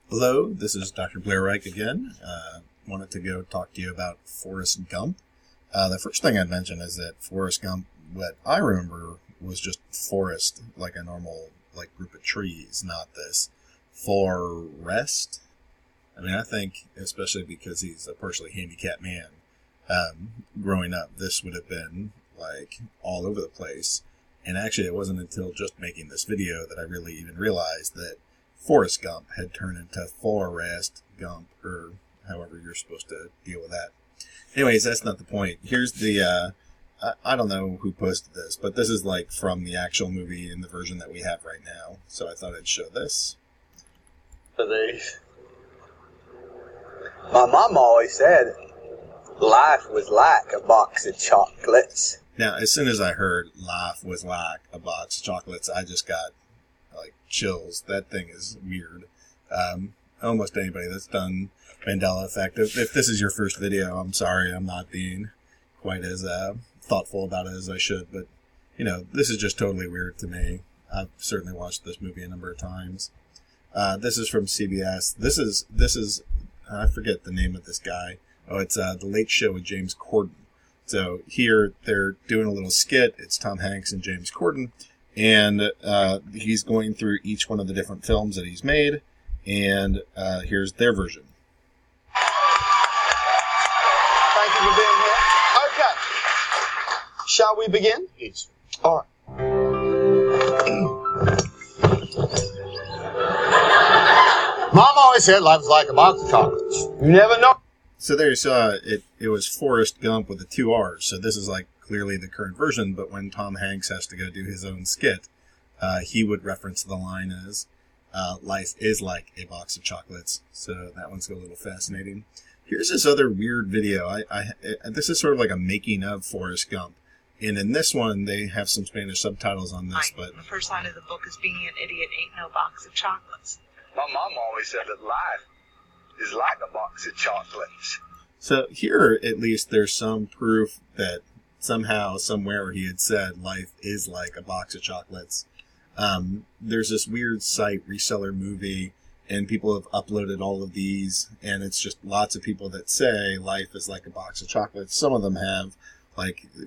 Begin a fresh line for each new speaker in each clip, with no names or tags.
Hello, this is Dr. Blair Reich again. Wanted to go talk to you about Forrest Gump. The first thing I'd mention is that Forrest Gump, what I remember, was just forest, like a normal group of trees, not this forest. I mean, I think, especially because he's a partially handicapped man, growing up, this would have been all over the place. And actually, it wasn't until just making this video that I really even realized that Forrest Gump had turned into Forrest Gump, or however you're supposed to deal with that. Anyways, that's not the point. Here's the, I don't know who posted this, but this is from the actual movie in the version that we have right now. So I thought I'd show this.
For these. My mom always said life was like a box of chocolates.
Now, as soon as I heard life was like a box of chocolates, I just got chills. That thing is weird. Almost anybody that's done Mandela Effect, if this is your first video, I'm sorry, I'm not being quite as thoughtful about it as I should, but this is just totally weird to me. I've certainly watched this movie a number of times. This is from CBS. This is I forget the name of this guy. Oh, it's The Late Show with James Corden. So here they're doing a little skit. It's Tom Hanks and James Corden. And he's going through each one of the different films that he's made. And here's their version.
Thank you for being here. Okay. Shall we begin?
Yes.
All right. Mom always said life was like a box of chocolates. You never know.
So there you saw it. It was Forrest Gump with the 2 R's. So this is clearly the current version, but when Tom Hanks has to go do his own skit, he would reference the line as, life is like a box of chocolates. So that one's a little fascinating. Here's this other weird video. This is sort of like a making of Forrest Gump. And in this one, they have some Spanish subtitles on this. But
the first line of the book is being an idiot ain't no box of chocolates.
My mom always said that life is like a box of chocolates.
So here, at least, there's some proof that somehow, somewhere, he had said life is like a box of chocolates. There's this weird site, Reseller Movie, and people have uploaded all of these, and it's just lots of people that say life is like a box of chocolates. Some of them have,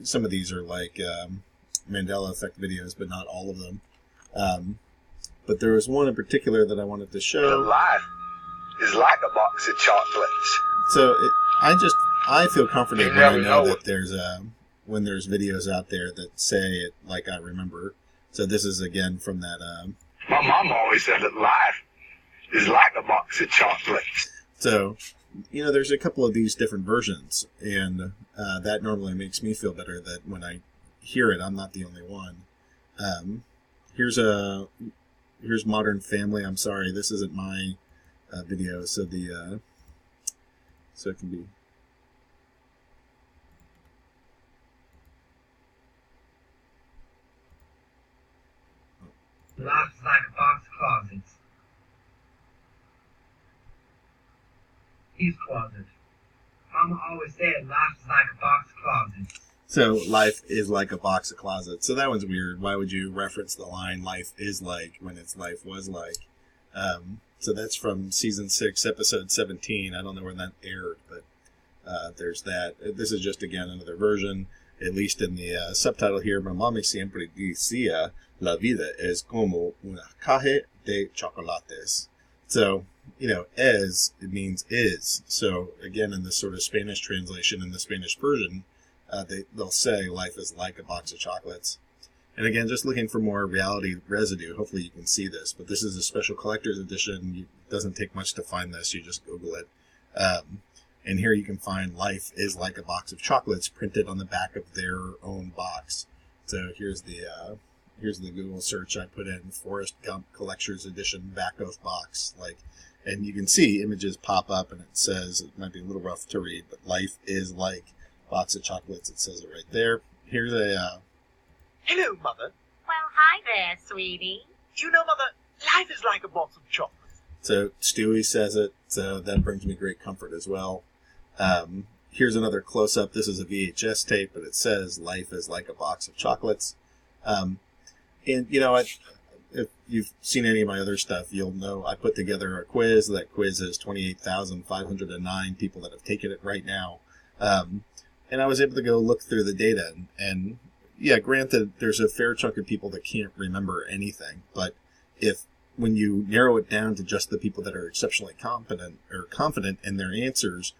some of these are Mandela Effect videos, but not all of them. But there was one in particular that I wanted to show.
Life is like a box of chocolates.
So I feel comforted when I know that there's when there's videos out there that say it like I remember. So this is again from that.
My mom always said that life is like a box of chocolates.
So there's a couple of these different versions, and that normally makes me feel better that when I hear it, I'm not the only one. Here's Modern Family. I'm sorry, this isn't my video, so so it can be.
Life's like a box of closets. His closet. Mama always said life's like a box of closets.
So life is like a box of closets. So that one's weird. Why would you reference the line "life is like" when it's "life was like"? So that's from season 6, episode 17. I don't know when that aired, but there's that. This is just again another version. At least in the subtitle here, "Mi mami siempre decía la vida es como una caja de chocolates." So, es, it means is. So, again, in this sort of Spanish translation, in the Spanish version, they'll say life is like a box of chocolates. And again, just looking for more reality residue. Hopefully you can see this, but this is a special collector's edition. It doesn't take much to find this. You just Google it. And here you can find life is like a box of chocolates printed on the back of their own box. So here's the Google search I put in: Forrest Gump Collector's Edition back of box. And you can see images pop up, and it says, it might be a little rough to read, but life is like box of chocolates. It says it right there. Here's a.
Hello, Mother.
Well, hi there, sweetie.
You know, Mother, life is like a box of chocolates.
So Stewie says it, so that brings me great comfort as well. Here's another close-up. This is a VHS tape, but it says life is like a box of chocolates. And, if you've seen any of my other stuff, you'll know I put together a quiz. That quiz has 28,509 people that have taken it right now. And I was able to go look through the data. And yeah, granted, there's a fair chunk of people that can't remember anything. But when you narrow it down to just the people that are exceptionally confident in their answers,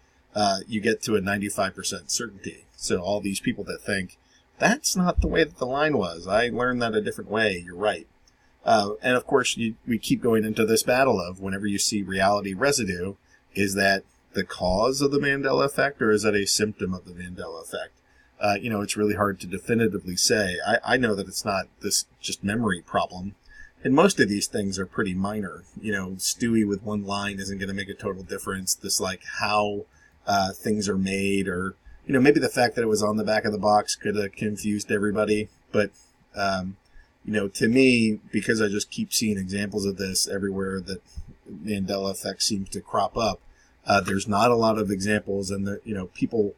you get to a 95% certainty. So all these people that think, that's not the way that the line was, I learned that a different way, you're right. And of course, we keep going into this battle of whenever you see reality residue, is that the cause of the Mandela Effect, or is that a symptom of the Mandela Effect? It's really hard to definitively say. I know that it's not this just memory problem. And most of these things are pretty minor. Stewie with one line isn't going to make a total difference. This, like, how things are made, or, maybe the fact that it was on the back of the box could have confused everybody. But, to me, because I just keep seeing examples of this everywhere that Mandela Effect seems to crop up, there's not a lot of examples, and people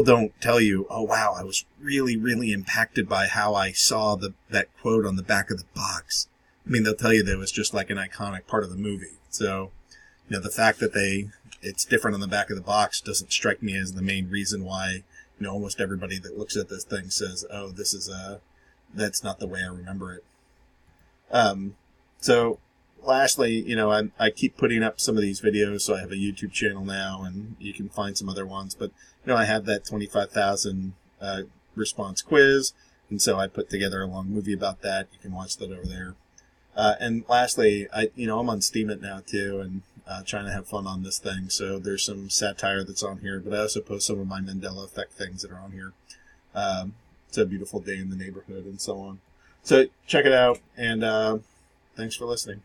don't tell you, oh wow, I was really, really impacted by how I saw that quote on the back of the box. I mean, they'll tell you that it was just like an iconic part of the movie. So, the fact that it's different on the back of the box doesn't strike me as the main reason why, almost everybody that looks at this thing says, oh, that's not the way I remember it. So lastly, I keep putting up some of these videos, so I have a YouTube channel now, and you can find some other ones. But, I have that 25,000 response quiz, and so I put together a long movie about that. You can watch that over there. And lastly, I'm on Steam It now too, and trying to have fun on this thing. So there's some satire that's on here, but I also post some of my Mandela Effect things that are on here. It's a beautiful day in the neighborhood and so on. So check it out, and thanks for listening.